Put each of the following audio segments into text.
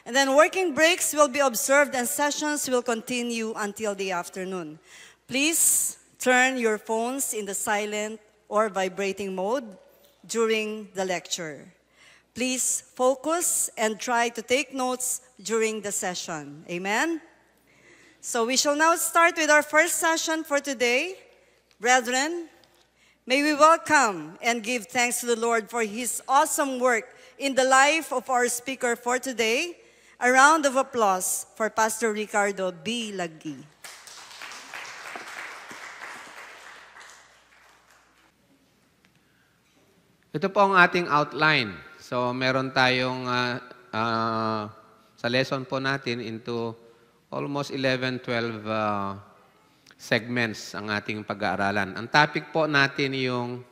And then working breaks will be observed and sessions will continue until the afternoon. Please turn your phones in the silent or vibrating mode during the lecture. Please focus and try to take notes during the session. Amen? So we shall now start with our first session for today. Brethren, may we welcome and give thanks to the Lord for His awesome work in the life of our speaker for today. A round of applause for Pastor Ricardo B. Lagui. Ito po ang ating outline. So meron tayong, sa lesson po natin into almost 11, 12 segments ang ating pag-aaralan. Ang topic po natin yung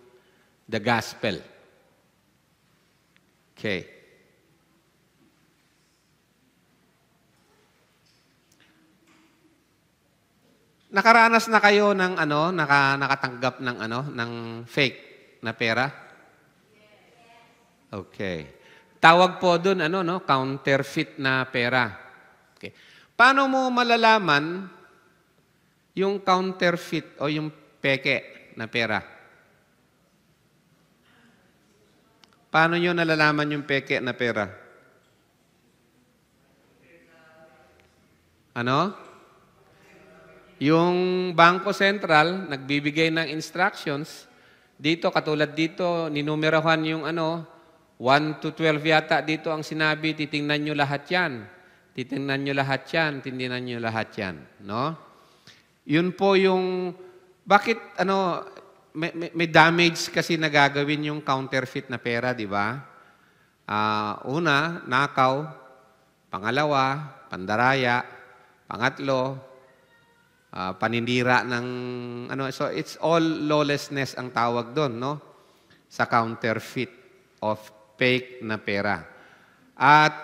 the gospel. Okay. Nakaranas na kayo ng nakatanggap ng ng fake na pera? Okay. Tawag po doon counterfeit na pera. Okay. Paano mo malalaman yung counterfeit o yung peke na pera? Paano nyo nalalaman yung peke na pera? Ano? Yung Bangko Sentral, nagbibigay ng instructions. Dito, katulad dito, ninumerahan yung 1 to 12 yata dito ang sinabi, titingnan nyo lahat yan. Titingnan nyo lahat yan, titingnan nyo lahat yan. No? Yun po yung, bakit may damage kasi nagagawin yung counterfeit na pera, di ba? Una, nakaw. Pangalawa, pandaraya. Pangatlo, panindira ng so it's all lawlessness ang tawag doon, no? Sa counterfeit of fake na pera. At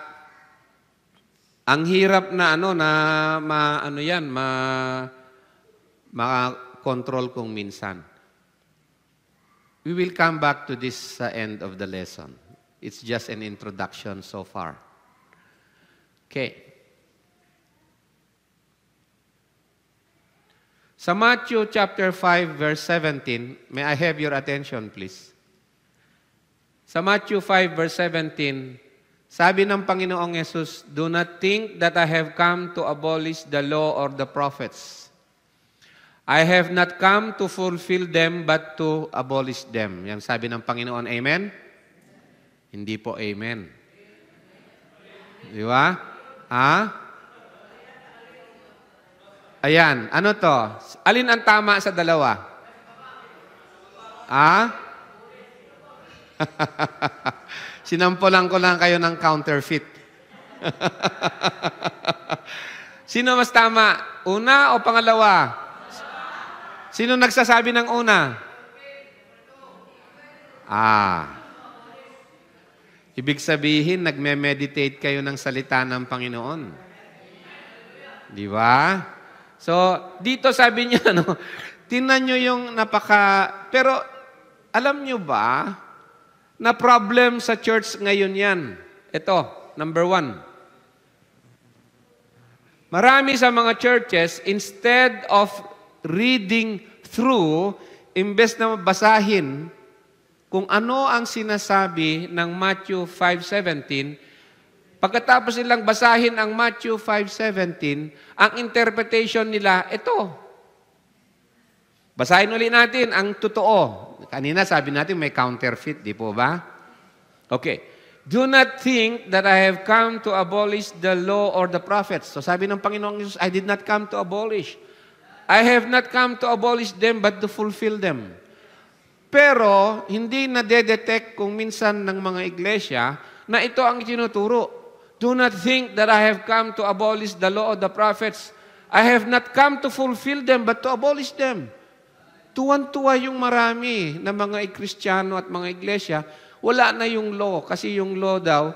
ang hirap na ma-control kung minsan. We will come back to this end of the lesson. It's just an introduction so far. Okay. Sa Matthew chapter 5, verse 17, may I have your attention, please? Sa Matthew 5, verse 17, sabi ng Panginoong Yesus, "Do not think that I have come to abolish the law or the prophets. I have not come to fulfill them, but to abolish them." Yan sabi ng Panginoon, amen? Hindi po amen. Di ba? Ayan, ano to? Alin ang tama sa dalawa? Sinampulan ko lang kayo ng counterfeit. Sino mas tama? Una o pangalawa? Sino nagsasabi ng una? Ibig sabihin, nagme-meditate kayo ng salita ng Panginoon. Di ba? So, dito sabi niya, tingnan nyo yung pero alam nyo ba, na problem sa church ngayon yan? Ito, number 1. Marami sa mga churches, instead of reading through, imbes na basahin kung ano ang sinasabi ng Matthew 5:17, pagkatapos nilang basahin ang Matthew 5:17, ang interpretation nila, ito. Basahin ulit natin ang totoo. Kanina sabi natin may counterfeit, di po ba? Okay. Do not think that I have come to abolish the law or the prophets. So sabi ng Panginoong Jesus, I did not come to abolish. I have not come to abolish them, but to fulfill them. Pero, hindi na-detect kung minsan ng mga iglesia na ito ang tinuturo. Do not think that I have come to abolish the law of the prophets. I have not come to fulfill them, but to abolish them. Tuwan-tuwa yung marami na mga Kristiyano at mga iglesia, wala na yung law. Kasi yung law daw,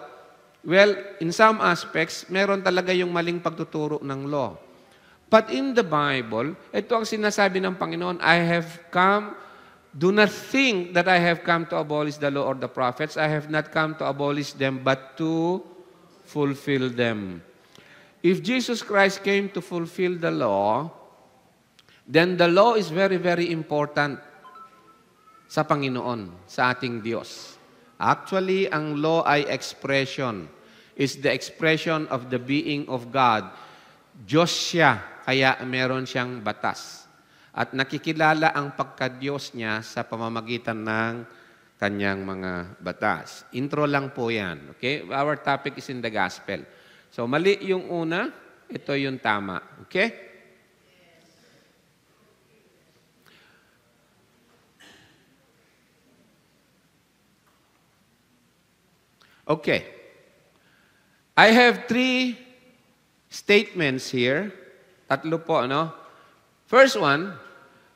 well, in some aspects, meron talaga yung maling pagtuturo ng law. But in the Bible, ito ang sinasabi ng Panginoon, I have come, do not think that I have come to abolish the law or the prophets. I have not come to abolish them, but to fulfill them. If Jesus Christ came to fulfill the law, then the law is very, very important sa Panginoon, sa ating Diyos. Actually, ang law ay expression. Is the expression of the being of God. Diyos siya, kaya meron siyang batas. At nakikilala ang pagka-Diyos niya sa pamamagitan ng kanyang mga batas. Intro lang po yan. Okay? Our topic is in the gospel. So, mali yung una, ito yung tama. Okay? Okay. I have 3 statements here. Tatlo po, ano? First one,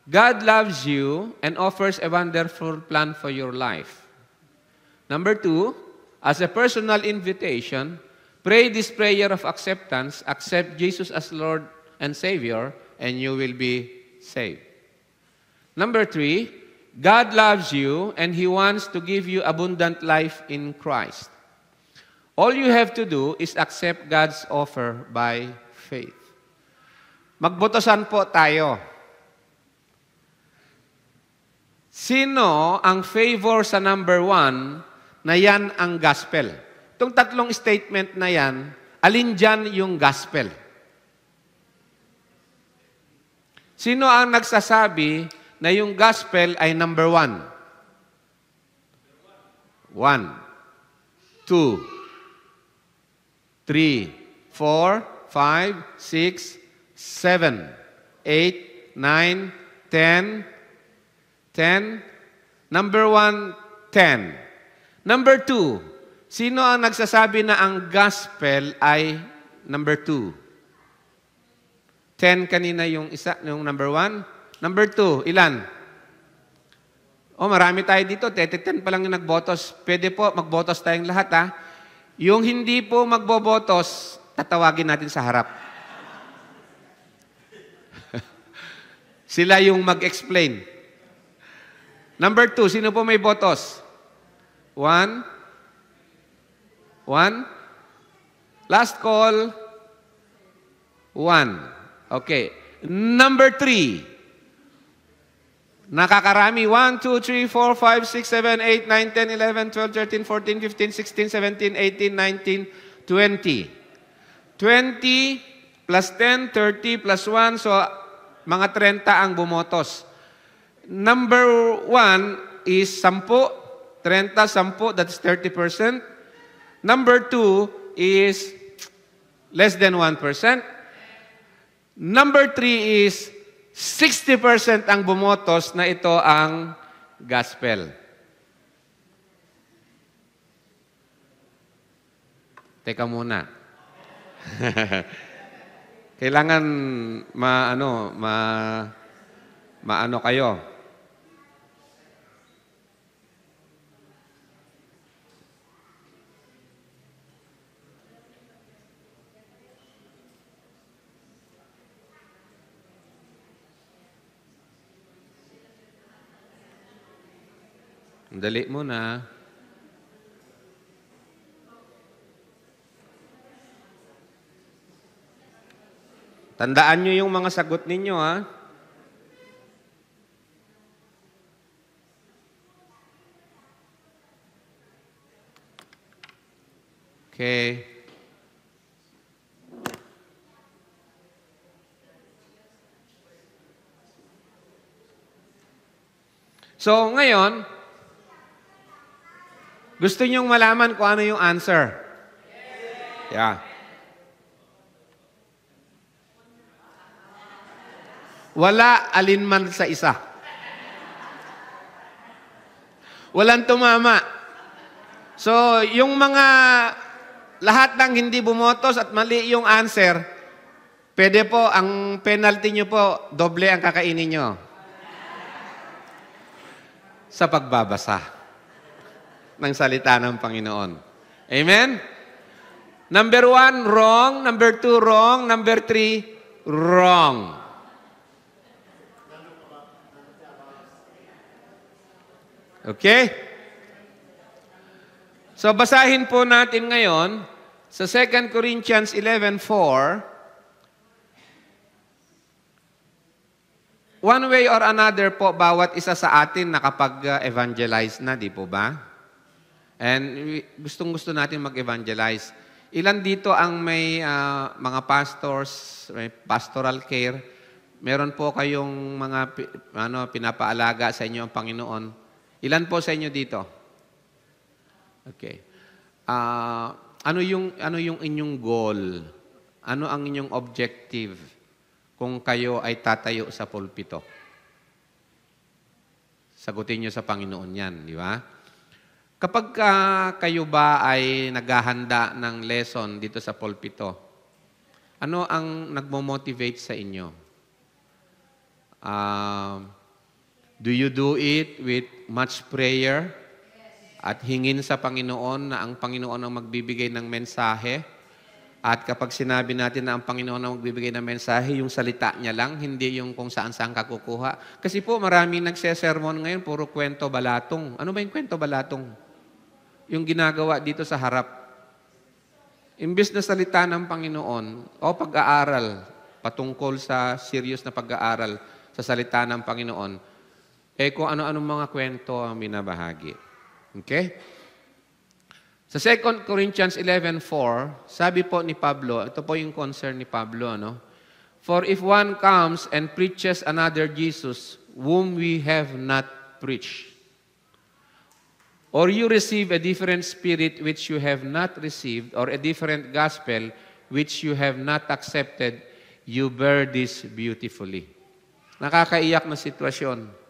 God loves you and offers a wonderful plan for your life. Number 2, as a personal invitation, pray this prayer of acceptance, accept Jesus as Lord and Savior, and you will be saved. Number 3, God loves you and He wants to give you abundant life in Christ. All you have to do is accept God's offer by faith. Magbotosan po tayo. Sino ang favor sa number 1 na yan ang gospel? Itong tatlong statement na yan, alin dyan yung gospel? Sino ang nagsasabi na yung gospel ay number 1? 1, 2, 3, 4, 5, 6, 7, 8, 9, 10, 10. Number 1, 10. Number 2, sino ang nagsasabi na ang gospel ay number 2? 10 kanina yung isa, yung number 1. Number 2, ilan? Oh, marami tayo dito. 10 pa lang yung nagbotos. Pwede po, magbotos tayong lahat, ha? Yung hindi po magbobotos, tatawagin natin sa harap. Sila yung mag-explain. Number 2, sino po may botos? 1? Last call? 1. Okay. Number 3. Nakakarami. 1, 2, 3, 4, 5, 6, 7, 8, 9, 10, 11, 12, 13, 14, 15, 16, 17, 18, 19, 20. 20 plus 10, 30 plus 1. So, mga 30 ang bumotos. Number 1 is 10. 30, 10, that's 30%. Number 2 is less than 1%. Number 3 is 60% ang bumotos na ito ang gospel. Teka muna. Kailangan maano kayo. Dali muna. Tandaan nyo yung mga sagot ninyo, ha? Okay. So, ngayon, gusto nyong malaman kung ano yung answer? Yeah. Wala alinman sa isa. Walang tumama. So, yung mga lahat ng hindi bumotos at mali yung answer, pwede po, ang penalty nyo po, doble ang kakainin nyo. Sa pagbabasa ng salita ng Panginoon. Amen? Number 1, wrong. Number 2, wrong. Number 3, wrong. Okay? So, basahin po natin ngayon Sa 2 Corinthians 11:4, one way or another po, bawat isa sa atin nakapag-evangelize na, di po ba? And gustong-gusto natin mag-evangelize. Ilan dito ang may mga pastors, may pastoral care? Meron po kayong mga pinapaalaga sa inyo ang Panginoon. Ilan po sa inyo dito? Okay. Ano yung inyong goal? Ano ang inyong objective kung kayo ay tatayo sa pulpito? Sagutin niyo sa Panginoon yan, di ba? Kapag kayo ba ay naghahanda ng lesson dito sa pulpito, ano ang nagmo-motivate sa inyo? Do you do it with much prayer? At hingin sa Panginoon na ang Panginoon ang magbibigay ng mensahe? At kapag sinabi natin na ang Panginoon ang magbibigay ng mensahe, yung salita niya lang, hindi yung kung saan-saan ka kukuha. Kasi po maraming nagsesermon ngayon, puro kwento balatong. Ano ba yung kwento balatong? Yung ginagawa dito sa harap. Imbes na salita ng Panginoon, o pag-aaral, patungkol sa serious na pag-aaral sa salita ng Panginoon, kung ano-anong mga kwento ang binabahagi. Okay? Sa 2 Corinthians 11:4, sabi po ni Pablo, ito po yung concern ni Pablo, no? For if one comes and preaches another Jesus, whom we have not preached, or you receive a different spirit which you have not received, or a different gospel which you have not accepted, you bear this beautifully. Nakakaiyak na sitwasyon.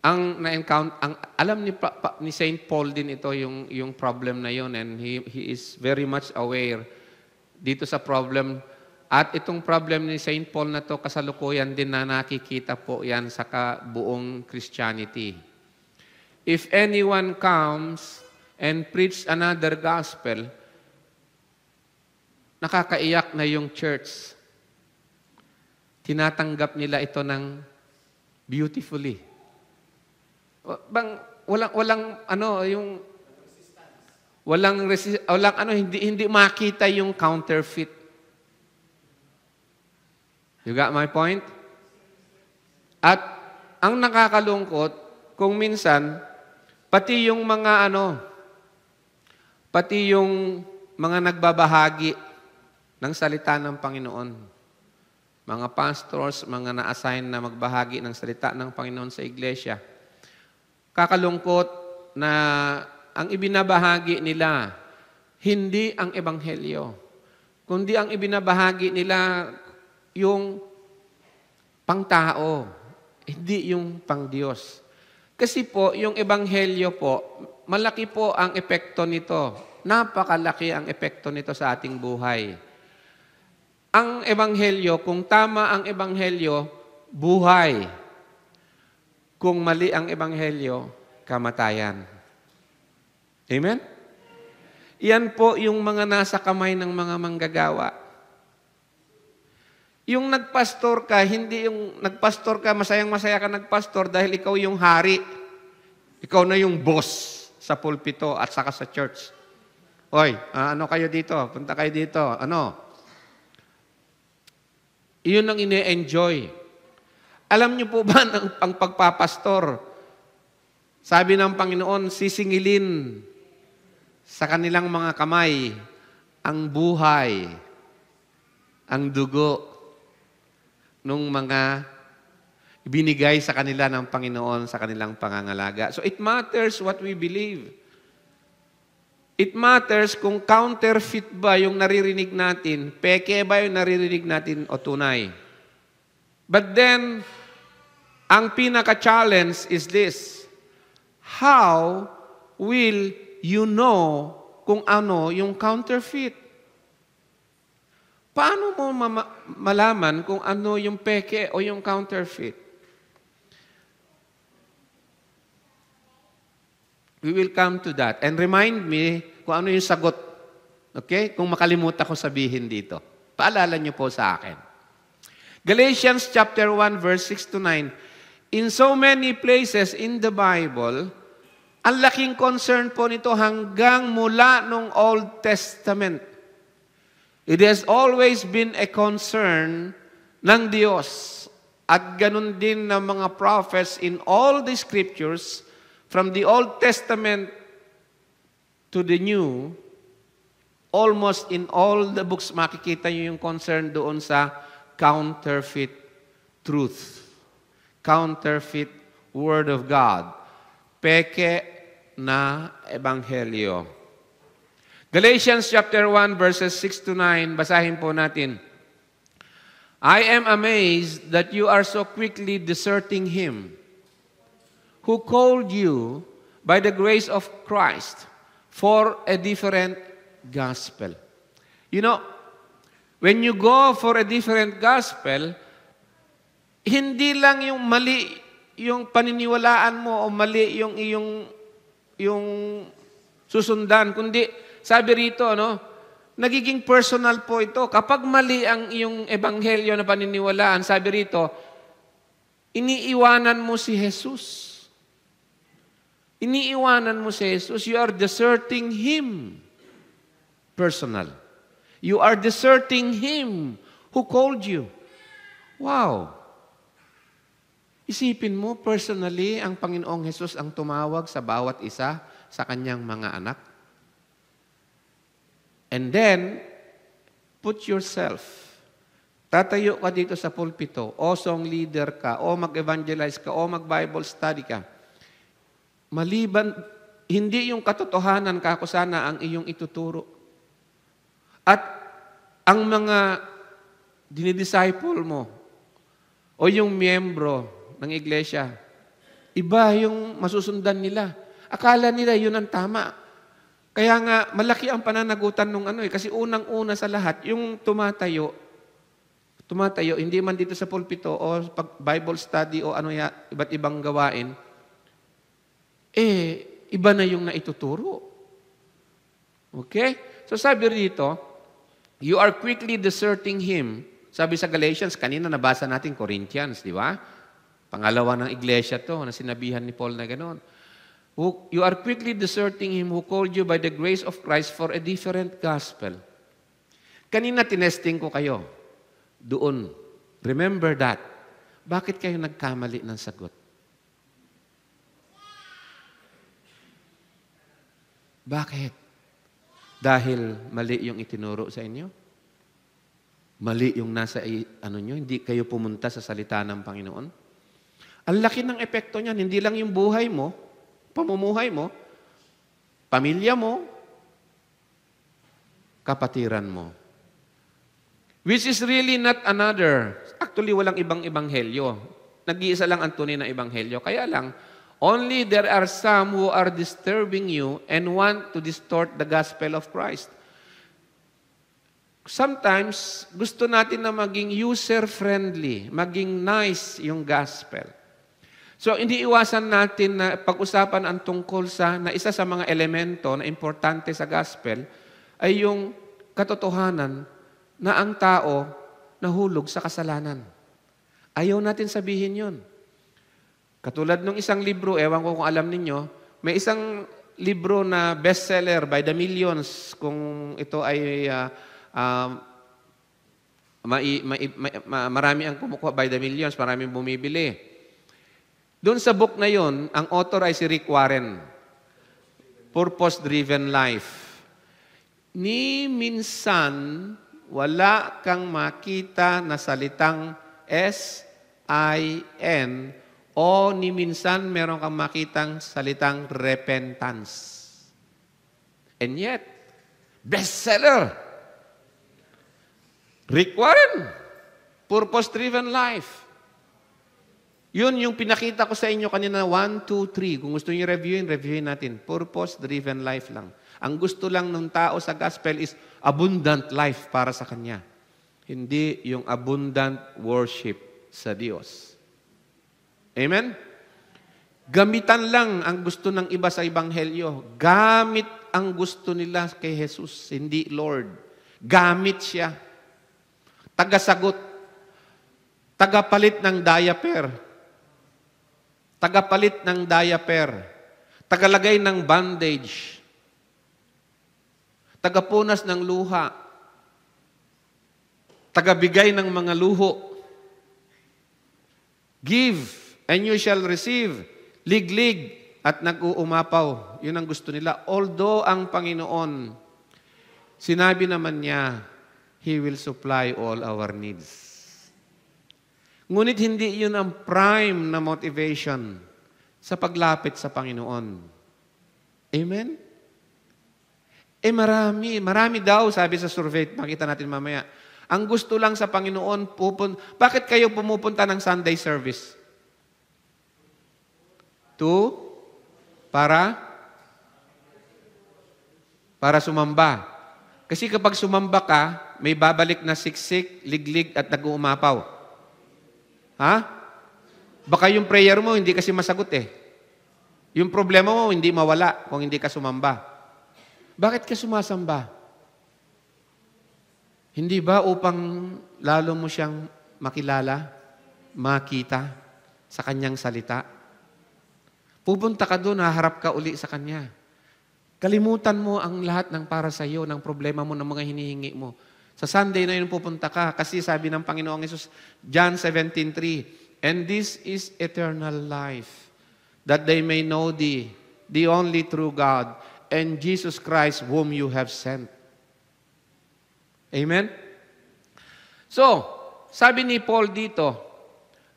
Alam ni Saint Paul din ito yung problem na yun, and he is very much aware dito sa problem. At itong problem ni Saint Paul na to kasalukuyan din na nakikita po yan sa buong Christianity. If anyone comes and preach another gospel, nakakaiyak na yung church. Tinatanggap nila ito ng beautifully. Hindi makita yung counterfeit. You got my point? At ang nakakalungkot, kung minsan, pati yung mga nagbabahagi ng salita ng Panginoon, mga pastors, mga na-assign na magbahagi ng salita ng Panginoon sa iglesia, kakalungkot na ang ibinabahagi nila, hindi ang ebanghelyo, kundi ang ibinabahagi nila yung pangtao, hindi yung pangdiyos. Kasi po, yung ebanghelyo po, malaki po ang epekto nito. Napakalaki ang epekto nito sa ating buhay. Ang ebanghelyo, kung tama ang ebanghelyo, buhay. Kung mali ang ebanghelyo, kamatayan. Amen? Yan po yung mga nasa kamay ng mga manggagawa. Yung nagpastor ka, hindi yung nagpastor ka, masayang-masaya ka nagpastor dahil ikaw yung hari. Ikaw na yung boss sa pulpito at saka sa church. Hoy, ano kayo dito? Punta kayo dito. Ano? Iyon ang ine-enjoy. Alam niyo po ba ang pagpapastor? Sabi ng Panginoon, sisingilin sa kanilang mga kamay ang buhay, ang dugo nung mga binigay sa kanila ng Panginoon sa kanilang pangangalaga. So it matters what we believe. It matters kung counterfeit ba yung naririnig natin, peke ba yung naririnig natin o tunay. But then, ang pinaka-challenge is this: how will you know kung ano yung counterfeit? Paano mo malaman kung ano yung peke o yung counterfeit? We will come to that. And remind me kung ano yung sagot. Okay? Kung makalimutan ko sabihin dito. Paalala niyo po sa akin. Galatians chapter 1 verse 6 to 9. In so many places in the Bible, Ang laking concern po nito hanggang mula nung Old Testament. It has always been a concern ng Diyos. At ganun din ng mga prophets in all the scriptures, from the Old Testament to the New, almost in all the books, makikita nyo yung concern doon sa counterfeit truth. Counterfeit Word of God. Peke na Ebanghelyo. Galatians chapter 1 verses 6 to 9, basahin po natin. I am amazed that you are so quickly deserting Him who called you by the grace of Christ for a different gospel. You know, when you go for a different gospel, hindi lang yung mali yung paniniwalaan mo o mali yung yung susundan, kundi sabi rito, nagiging personal po ito. Kapag mali ang iyong ebanghelyo na paniniwalaan, sabi rito, iniiwanan mo si Jesus. Iniiwanan mo si Jesus. You are deserting Him. Personal. You are deserting Him who called you. Wow. Isipin mo, personally, ang Panginoong Jesus ang tumawag sa bawat isa sa kanyang mga anak. And then, put yourself. Tatayo ka dito sa pulpito, o song leader ka, o mag-evangelize ka, o mag-Bible study ka. Maliban, hindi yung katotohanan kako sana ang iyong ituturo. At ang mga dinidisciple mo, o yung miyembro ng iglesia, iba yung masusundan nila. Akala nila yun ang tama. Kaya nga, malaki ang pananagutan nung kasi unang-una sa lahat, yung tumatayo, hindi man dito sa pulpito o pag Bible study o iba't ibang gawain, iba na yung naituturo. Okay? So sabi rito, you are quickly deserting Him. Sabi sa Galatians, kanina nabasa natin Corinthians, di ba? Pangalawa ng iglesia to, na sinabihan ni Paul na gano'n. You are quickly deserting Him who called you by the grace of Christ for a different gospel. Kanina tinesting ko kayo doon. Remember that. Bakit kayo nagkamali ng sagot? Bakit? Dahil mali yung itinuro sa inyo? Mali yung nasa nyo, hindi kayo pumunta sa salita ng Panginoon? Ang laki ng epekto niyan, hindi lang yung buhay mo, pamumuhay mo, pamilya mo, kapatiran mo. Which is really not another. Actually, walang ibang ebanghelyo. Nag-iisa lang ang tunay na ebanghelyo. Kaya lang, only there are some who are disturbing you and want to distort the gospel of Christ. Sometimes, gusto natin na maging user-friendly, maging nice yung gospel. So, hindi iwasan natin na pag-usapan ang tungkol na isa sa mga elemento na importante sa gospel ay yung katotohanan na ang tao nahulog sa kasalanan. Ayaw natin sabihin yun. Katulad ng isang libro, ewan ko kung alam ninyo, may isang libro na bestseller by the millions, kung ito ay marami ang kumukuha by the millions, maraming bumibili. Doon sa book na yon, ang author ay si Rick Warren. Purpose-driven life. Ni minsan, wala kang makita na salitang S-I-N o ni minsan meron kang makitang salitang repentance. And yet, bestseller. Rick Warren, Purpose-driven life. Yun yung pinakita ko sa inyo kanina, 1, 2, 3. Kung gusto niyo reviewin natin. Purpose-driven life lang. Ang gusto lang ng tao sa gospel is abundant life para sa kanya. Hindi yung abundant worship sa Diyos. Amen? Gamitan lang ang gusto ng iba sa Ebanghelyo. Gamit ang gusto nila kay Jesus, hindi Lord. Gamit siya. Tagasagot. Tagapalit ng diaper. Tagapalit ng diaper. tagalagay ng bandage, tagapunas ng luha, tagabigay ng mga luho. Give, and you shall receive. Liglig, at nag-uumapaw. Yun ang gusto nila. Although ang Panginoon, sinabi naman niya, He will supply all our needs. Ngunit hindi yun ang prime na motivation sa paglapit sa Panginoon. Amen? Marami daw, sabi sa survey, makita natin mamaya. Ang gusto lang sa Panginoon, bakit kayo pumupunta ng Sunday service? Para sumamba. Kasi kapag sumamba ka, may babalik na siksik, liglig, at nag-uumapaw. Ha? Baka yung prayer mo, hindi kasi masagot eh. Yung problema mo, hindi mawala kung hindi ka sumamba. Bakit ka sumasamba? Hindi ba upang lalo mo siyang makilala, makita sa kanyang salita? Pupunta ka doon, haharap ka uli sa kanya. Kalimutan mo ang lahat ng para sa iyo, ng problema mo, ng mga hinihingi mo. Sa Sunday na yun pupunta ka, kasi sabi ng Panginoong Hesus, John 17:3, and this is eternal life, that they may know thee, the only true God, and Jesus Christ whom you have sent. Amen? So, sabi ni Paul dito,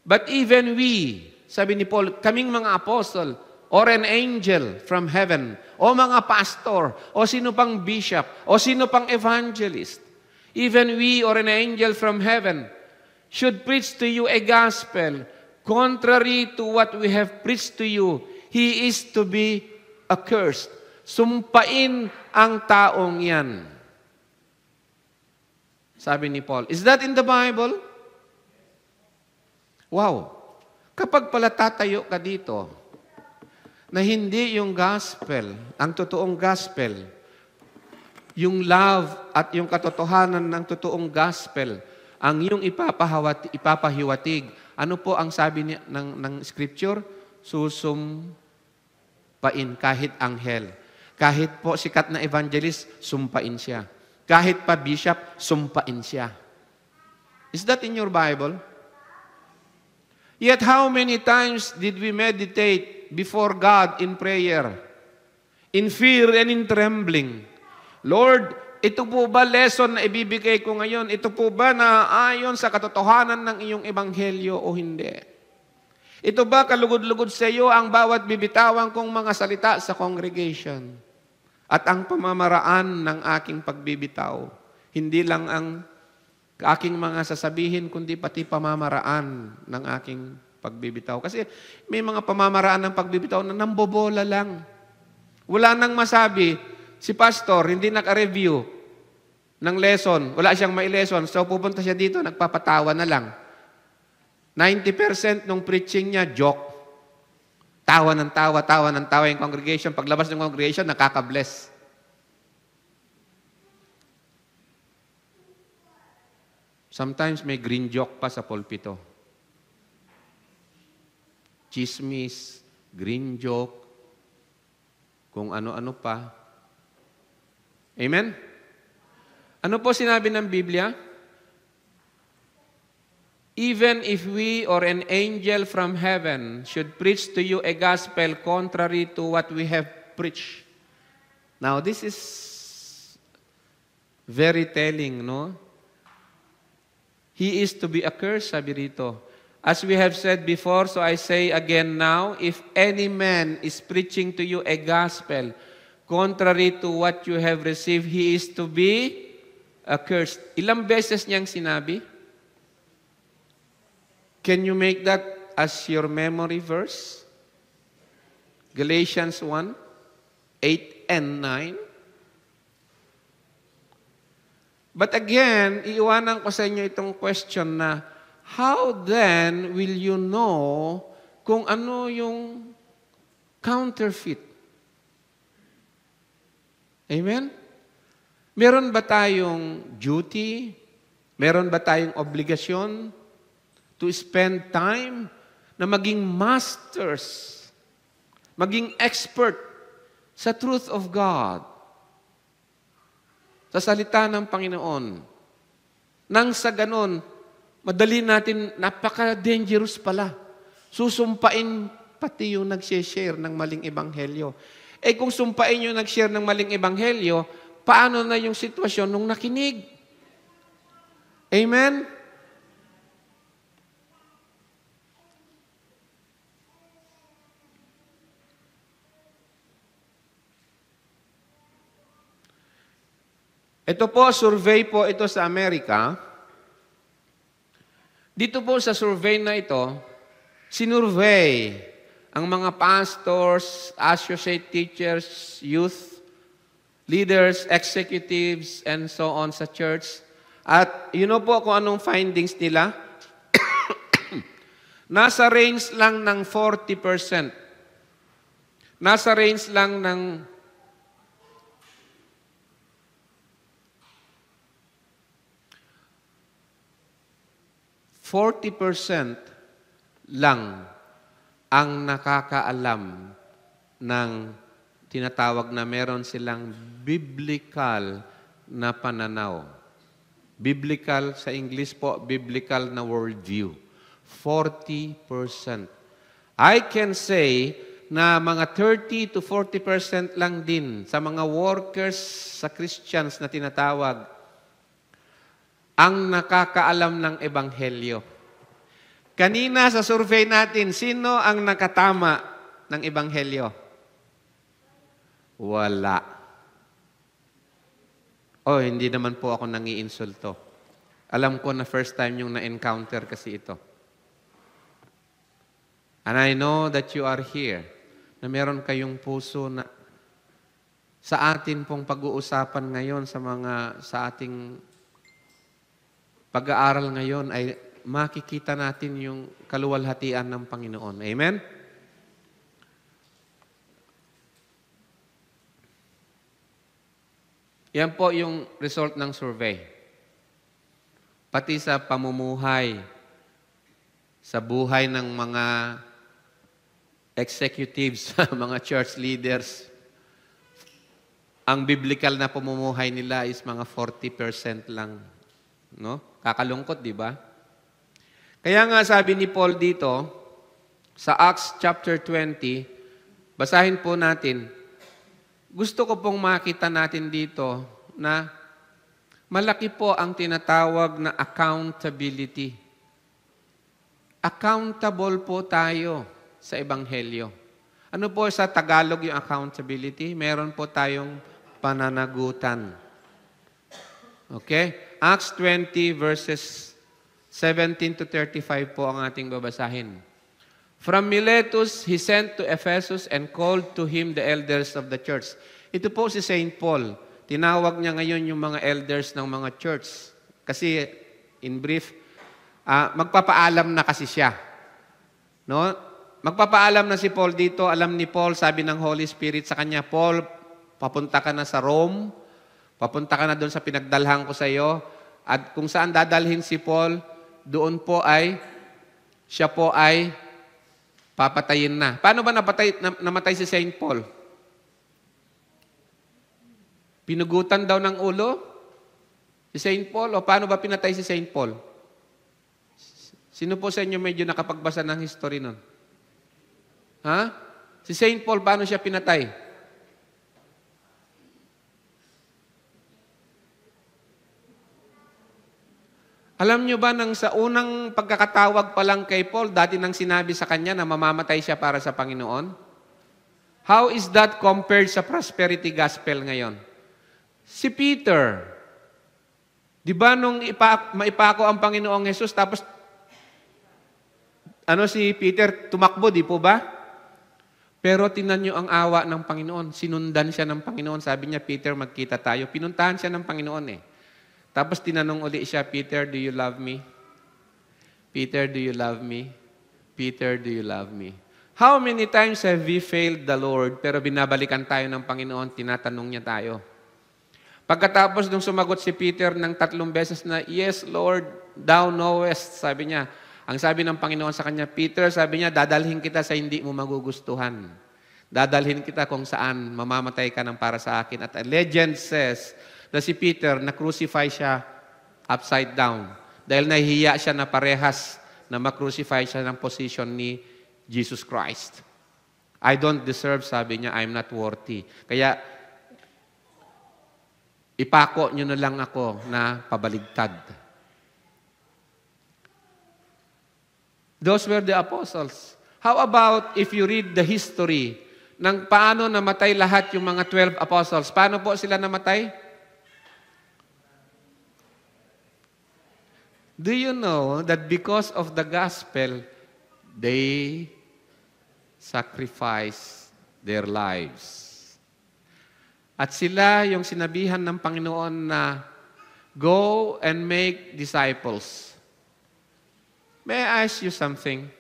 but even we, sabi ni Paul, kaming mga apostle, or an angel from heaven, o mga pastor, o sino pang bishop, o sino pang evangelist, even we or an angel from heaven should preach to you a gospel contrary to what we have preached to you, he is to be accursed. Sumpain ang taong yan. Sabi ni Paul. Is that in the Bible? Wow. Kapag pala tatayo ka dito, na hindi yung gospel, ang totoong gospel, yung love at yung katotohanan ng totoong gospel, ang iyong ipapahiwatig. Ano po ang sabi ng scripture? Susumpain kahit anghel. Kahit po sikat na evangelist, sumpain siya. Kahit pa bishop, sumpain siya. Is that in your Bible? Yet how many times did we meditate before God in prayer? In fear and in trembling. Lord, ito po ba lesson na ibibigay ko ngayon? Ito po ba na ayon sa katotohanan ng iyong ebanghelyo o hindi? Ito ba kalugod-lugod sa iyo ang bawat bibitawan kong mga salita sa congregation? At ang pamamaraan ng aking pagbibitaw, hindi lang ang aking mga sasabihin, kundi pati pamamaraan ng aking pagbibitaw. Kasi may mga pamamaraan ng pagbibitaw na nambobola lang. Wala nang masabi. Si pastor, hindi naka-review ng lesson. Wala siyang may lesson. So pupunta siya dito, nagpapatawa na lang. 90% ng preaching niya, joke. Tawa ng tawa yung congregation. Paglabas ng congregation, nakaka-bless. Sometimes may green joke pa sa pulpito. Chismis, green joke, kung ano-ano pa. Amen? Ano po sinabi ng Biblia? Even if we or an angel from heaven should preach to you a gospel contrary to what we have preached. Now, this is very telling, no? He is to be accursed, sabi rito. As we have said before, so I say again now, if any man is preaching to you a gospel contrary to what you have received, he is to be accursed. Ilang beses niyang sinabi? Can you make that as your memory verse? Galatians 1, 8 and 9. But again, iiwanan ko sa inyo itong question na, how then will you know kung ano yung counterfeit? Amen? Meron ba tayong duty? Meron ba tayong obligasyon to spend time na maging masters maging expert sa truth of God, sa salita ng Panginoon. Nang sa ganon, madali natin, napaka-dangerous pala. Susumpain pati yung nag-share ng maling ebanghelyo. Eh kung sumpain yung nag-share ng maling ebanghelyo, paano na yung sitwasyon nung nakinig? Amen? Ito po, survey po ito sa Amerika. Dito po sa survey na ito, sinurvey ang mga pastors, associate teachers, youth, leaders, executives, and so on sa church. At you know po kung anong findings nila? Nasa range lang ng 40%. Nasa range lang ng 40% lang ang nakakaalam ng tinatawag na meron silang biblical na pananaw. Biblical, sa English po, biblical na worldview. 40%. I can say na mga 30 to 40% lang din sa mga workers sa Christians na tinatawag ang nakakaalam ng Ebanghelyo. Kanina sa survey natin, sino ang nakatama ng Ebanghelyo? Wala. Oh, hindi naman po ako nangiinsulto. Alam ko na first time yung na-encounter kasi ito. And I know that you are here, na meron kayong puso na sa atin pong pag-uusapan ngayon sa ating pag-aaral ngayon ay makikita natin yung kaluwalhatian ng Panginoon. Amen? Yan po yung result ng survey. Pati sa pamumuhay, sa buhay ng mga executives, mga church leaders, ang biblical na pamumuhay nila is mga 40% lang. No? Kakalungkot, di ba? Kaya nga sabi ni Paul dito, sa Acts chapter 20, basahin po natin, gusto ko pong makita natin dito na malaki po ang tinatawag na accountability. Accountable po tayo sa Ebanghelyo. Ano po sa Tagalog yung accountability? Meron po tayong pananagutan. Okay? Acts 20 verses 17 to 35 po ang ating babasahin. From Miletus, he sent to Ephesus and called to him the elders of the church. Ito po si Saint Paul. Tinawag niya ngayon yung mga elders ng mga church. Kasi, in brief, magpapaalam na kasi siya. No? Magpapaalam na si Paul dito. Alam ni Paul, sabi ng Holy Spirit sa kanya, Paul, papunta ka na sa Rome. Papunta ka na doon sa pinagdalhan ko sa iyo. At kung saan dadalhin si Paul, doon po siya po ay papatayin na. Paano ba namatay si Saint Paul? Pinugutan daw ng ulo? Si Saint Paul? O paano ba pinatay si Saint Paul? Sino po sa inyo medyo nakapagbasa ng history nun? Ha? Si Saint Paul, paano siya pinatay? Alam nyo ba nang sa unang pagkakatawag pa lang kay Paul, dati nang sinabi sa kanya na mamamatay siya para sa Panginoon? How is that compared sa prosperity gospel ngayon? Si Peter, di ba nung maipako ang Panginoong Jesus, tapos si Peter tumakbo, di po ba? Pero tinan nyo ang awa ng Panginoon. Sinundan siya ng Panginoon. Sabi niya, Peter, magkita tayo. Pinuntahan siya ng Panginoon eh. Tapos tinanong uli siya, Peter, do you love me? Peter, do you love me? Peter, do you love me? How many times have we failed the Lord, pero binabalikan tayo ng Panginoon, tinatanong niya tayo. Pagkatapos nung sumagot si Peter ng 3 beses na, yes, Lord, thou knowest, sabi niya. Ang sabi ng Panginoon sa kanya, Peter, sabi niya, dadalhin kita sa hindi mo magugustuhan. Dadalhin kita kung saan mamamatay ka ng para sa akin. At a legend says na si Peter, na-crucify siya upside down. Dahil nahihiya siya na parehas na ma-crucify siya ng position ni Jesus Christ. I don't deserve, sabi niya, I'm not worthy. Kaya, ipako nyo na lang ako na pabaligtad. Those were the apostles. How about if you read the history ng paano namatay lahat yung mga 12 apostles? Paano po sila namatay? Do you know that because of the gospel, they sacrifice their lives? At sila yung sinabihan ng Panginoon na, go and make disciples. May I ask you something?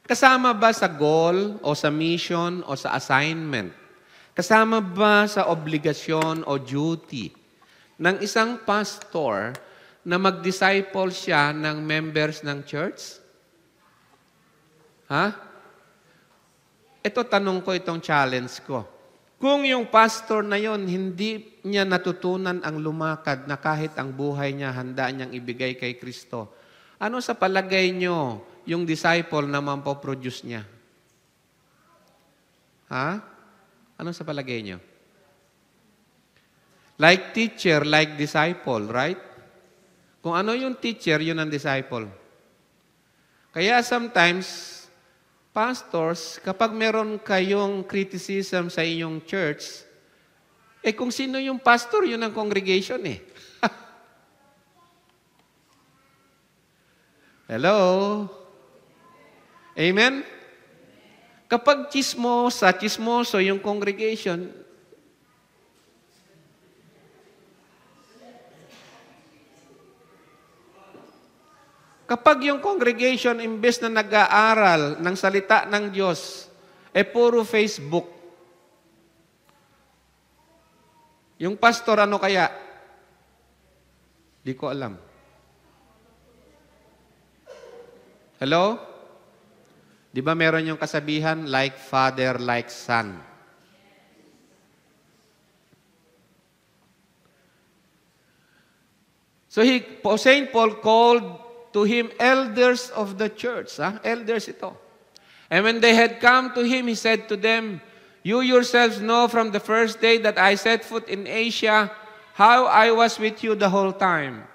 Kasama ba sa goal o sa mission o sa assignment? Kasama ba sa obligasyon o duty ng isang pastor na mag-disciple siya ng members ng church? Ha? Ito tanong ko, itong challenge ko. Kung yung pastor na yon hindi niya natutunan ang lumakad na kahit ang buhay niya handa niyang ibigay kay Kristo, ano sa palagay niyo yung disciple na mapoproduce niya? Ha? Ano sa palagay niyo? Like teacher, like disciple, right? Kung ano yung teacher, yun ang disciple. Kaya sometimes, pastors, kapag meron kayong criticism sa inyong church, kung sino yung pastor, yun ang congregation eh. Hello? Amen? Kapag chismoso yung congregation, kapag yung congregation, imbes na nag-aaral ng salita ng Diyos, puro Facebook. Yung pastor, ano kaya? Di ko alam. Hello? Di ba meron yung kasabihan, like father, like son? So St. Paul called to him elders of the church. Elders ito. And when they had come to him, he said to them, you yourselves know from the first day that I set foot in Asia, how I was with you the whole time.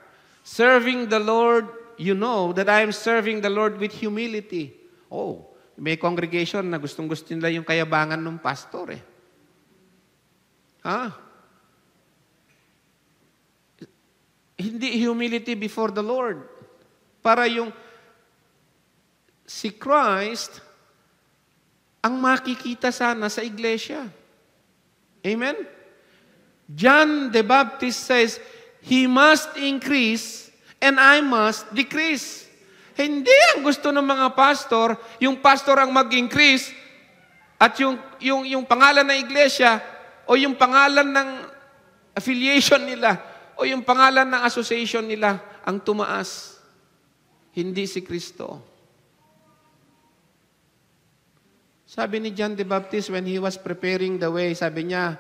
Serving the Lord, you know that I am serving the Lord with humility. Oh, may congregation na gustong-gusto nila yung kayabangan ng pastor eh. Hindi humility before the Lord. Para yung si Christ ang makikita sana sa iglesia. Amen? John the Baptist says, he must increase and I must decrease. Hindi ang gusto ng mga pastor, yung pastor ang mag-increase at yung pangalan ng iglesia o yung pangalan ng affiliation nila o yung pangalan ng association nila ang tumaas. Hindi si Kristo. Sabi ni John the Baptist when he was preparing the way, sabi niya,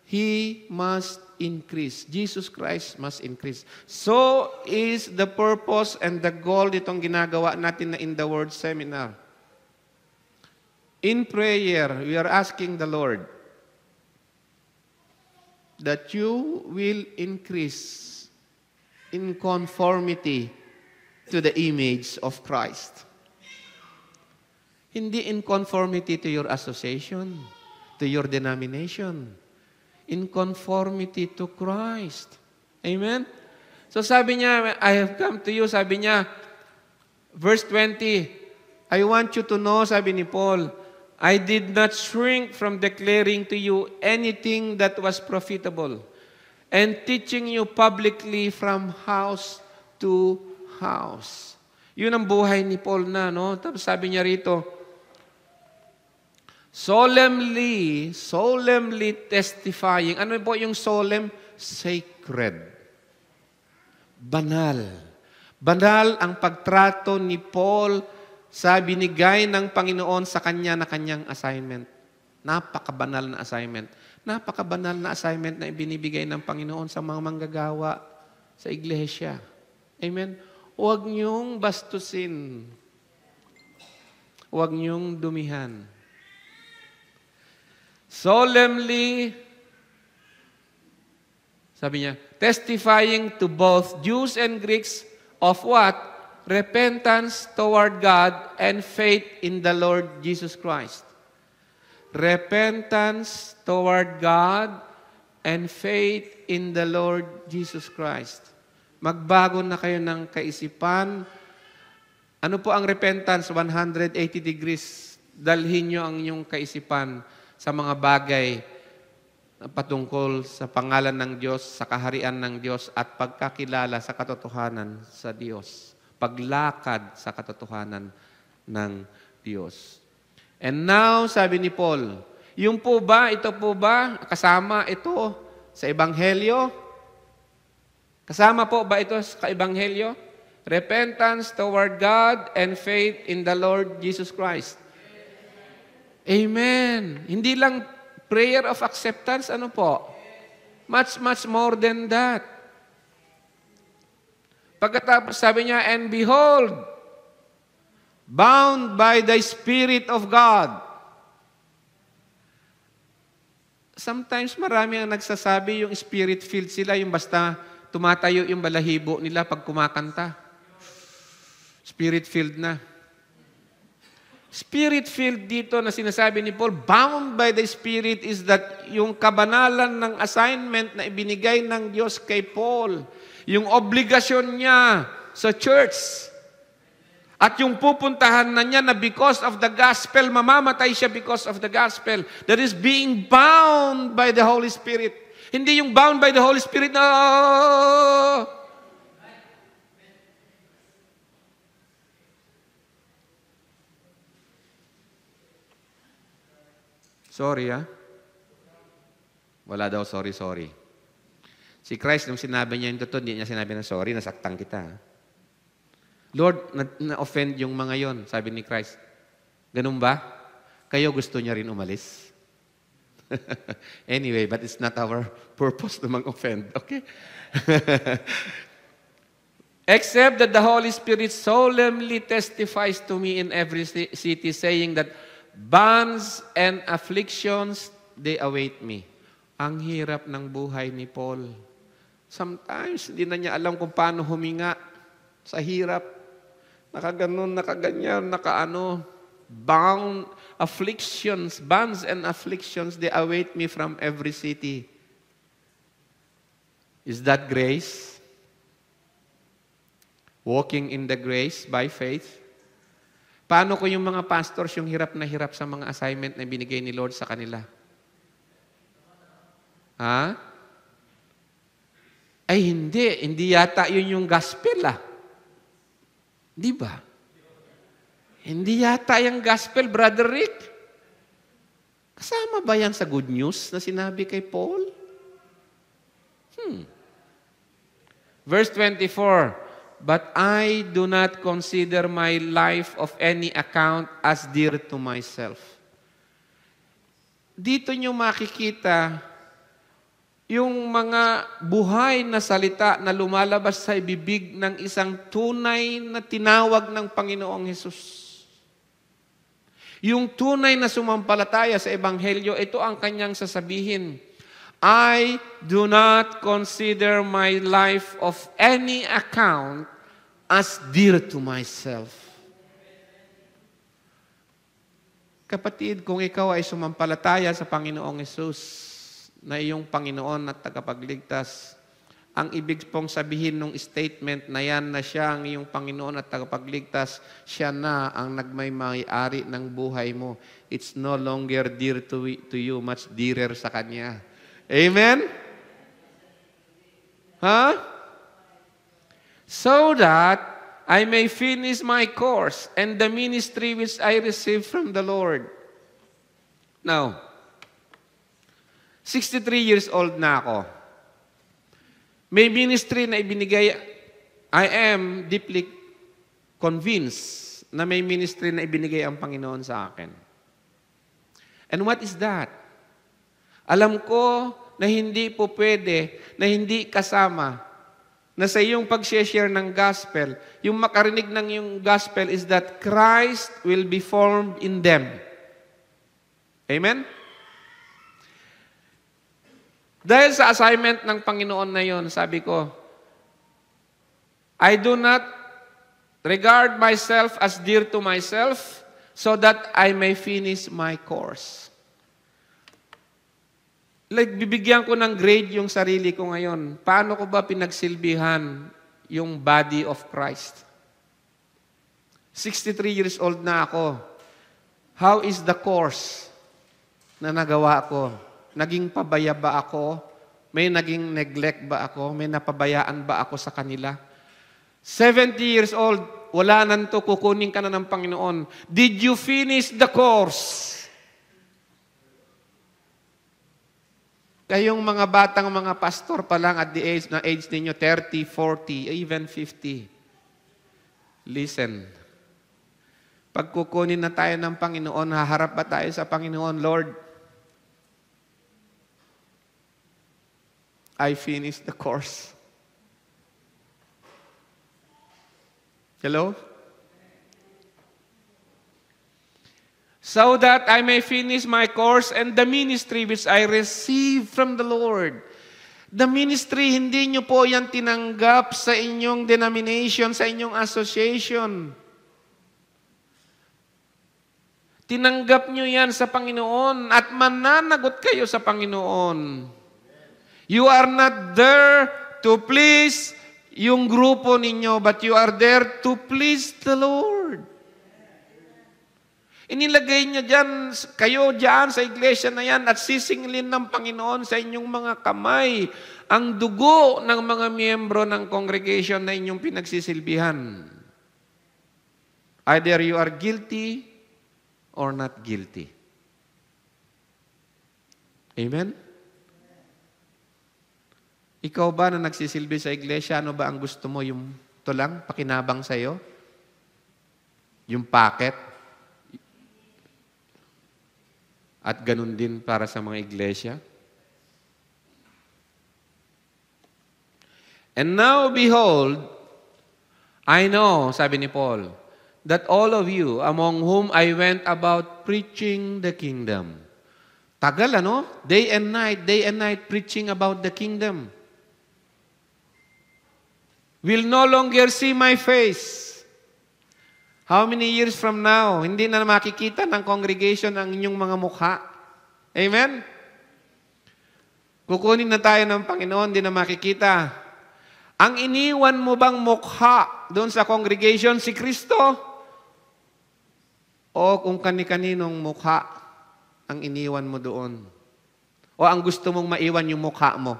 he must increase. Jesus Christ must increase. So is the purpose and the goal itong ginagawa natin na In the Word seminar. In prayer, we are asking the Lord that you will increase in conformity to the image of Christ. Hindi in conformity to your association, to your denomination. In conformity to Christ. Amen? So sabi niya, I have come to you, sabi niya, verse 20, I want you to know, sabi ni Paul, I did not shrink from declaring to you anything that was profitable and teaching you publicly from house to house. Yun ang buhay ni Paul na, no? Tapos sabi niya rito, solemnly testifying. Ano po yung solemn? Sacred. Banal. Banal ang pagtrato ni Paul sa binigay ng Panginoon sa kanya na kanyang assignment. Napakabanal na assignment. Napakabanal na assignment na ibinibigay ng Panginoon sa mga manggagawa sa iglesia. Amen? Huwag niyong bastusin. Huwag niyong dumihan. Solemnly, sabi niya, testifying to both Jews and Greeks of what? Repentance toward God and faith in the Lord Jesus Christ. Repentance toward God and faith in the Lord Jesus Christ. Magbago na kayo ng kaisipan. Ano po ang repentance? 180 degrees. Dalhin nyo ang inyong kaisipan sa mga bagay na patungkol sa pangalan ng Diyos, sa kaharian ng Diyos, at pagkakilala sa katotohanan sa Diyos. Paglakad sa katotohanan ng Diyos. And now, sabi ni Paul, yung po ba, ito po ba, kasama ito sa Ebanghelyo? Kasama po ba ito sa Ebanghelyo? Repentance toward God and faith in the Lord Jesus Christ. Amen. Hindi lang prayer of acceptance, ano po? Much, much more than that. Pagkatapos sabi niya, and behold, bound by the Spirit of God. Sometimes marami ang nagsasabi yung spirit-filled sila, yung basta tumatayo yung balahibo nila pag kumakanta. Spirit-filled na. Spirit-filled dito na sinasabi ni Paul, bound by the Spirit is that yung kabanalan ng assignment na ibinigay ng Diyos kay Paul, yung obligasyon niya sa church, at yung pupuntahan na niya na because of the gospel, mamamatay siya because of the gospel, that is being bound by the Holy Spirit. Hindi yung bound by the Holy Spirit na, sorry, ha? Wala daw, sorry. Si Christ, nung sinabi niya yung totoo, hindi niya sinabi na sorry, nasaktan kita. Lord, na-offend yung mga yon, sabi ni Christ. Ganun ba? Kayo gusto niya rin umalis? Anyway, but it's not our purpose to mag-offend, okay? Except that the Holy Spirit solemnly testifies to me in every city, saying that bonds and afflictions, they await me. Ang hirap ng buhay ni Paul. Sometimes, hindi na niya alam kung paano huminga sa hirap. Nakaganon, nakaganyan, nakaano. Bonds and afflictions, they await me from every city. Is that grace? Walking in the grace by faith? Paano ko yung mga pastors yung hirap na hirap sa mga assignment na binigay ni Lord sa kanila? Ha? Ay, hindi. Hindi yata yun yung gospel, Di ba? Hindi yata yung gospel, Brother Rick. Kasama ba yan sa good news na sinabi kay Paul? Verse 24, but I do not consider my life of any account as dear to myself. Dito nyo makikita yung mga buhay na salita na lumalabas sa bibig ng isang tunay na tinawag ng Panginoong Hesus. Yung tunay na sumampalataya sa Ebanghelyo, ito ang kanyang sasabihin, I do not consider my life of any account as dear to myself. Kapatid, kung ikaw ay sumampalataya sa Panginoong Hesus, na iyong Panginoon at tagapagligtas, ang ibig pong sabihin ng statement na yan na siya ang iyong Panginoon at tagapagligtas, siya na ang nagmay-ari ng buhay mo. It's no longer dear to you, much dearer sa Kanya. Amen? Huh? So that I may finish my course and the ministry which I received from the Lord. Now, 63 years old na ako. May ministry na ibinigay, I am deeply convinced na may ministry na ibinigay ang Panginoon sa akin. And what is that? Alam ko na hindi po pwede, na hindi kasama, na sa iyong pag-share ng gospel, yung makarinig ng yung gospel is that Christ will be formed in them. Amen? Dahil sa assignment ng Panginoon na yon, sabi ko, I do not regard myself as dear to myself so that I may finish my course. Like, bibigyan ko ng grade yung sarili ko ngayon. Paano ko ba pinagsilbihan yung body of Christ? 63 years old na ako. How is the course na nagawa ko? Naging pabaya ba ako? May naging neglect ba ako? May napabayaan ba ako sa kanila? 70 years old, wala nanto, kukunin ka na ng Panginoon. Did you finish the course? Kayong mga batang mga pastor pa lang at the age ninyo, 30, 40, even 50. Listen. Pag kukunin na tayo ng Panginoon, haharap ba tayo sa Panginoon, Lord, I finished the course. Hello? So that I may finish my course and the ministry which I received from the Lord. The ministry, hindi nyo po yan tinanggap sa inyong denomination, sa inyong association. Tinanggap nyo yan sa Panginoon at mananagot kayo sa Panginoon. You are not there to please yung grupo ninyo, but you are there to please the Lord. Inilagay niya dyan, kayo dyan sa iglesia na yan at sisingilin ng Panginoon sa inyong mga kamay ang dugo ng mga miyembro ng congregation na inyong pinagsisilbihan. Either you are guilty or not guilty. Amen? Ikaw ba na nagsisilbi sa iglesia, ano ba ang gusto mo? Yung ito lang, pakinabang sa'yo? Yung packet? At ganun din para sa mga iglesia? And now, behold, I know, sabi ni Paul, that all of you, among whom I went about preaching the kingdom. Tagal, ano? Day and night preaching about the kingdom. Will no longer see my face. How many years from now, hindi na makikita ng congregation ang inyong mga mukha? Amen? Kukunin na tayo ng Panginoon, hindi na makikita. Ang iniwan mo bang mukha doon sa congregation, si Kristo? O kung kani-kaninong mukha ang iniwan mo doon? O ang gusto mong maiwan yung mukha mo?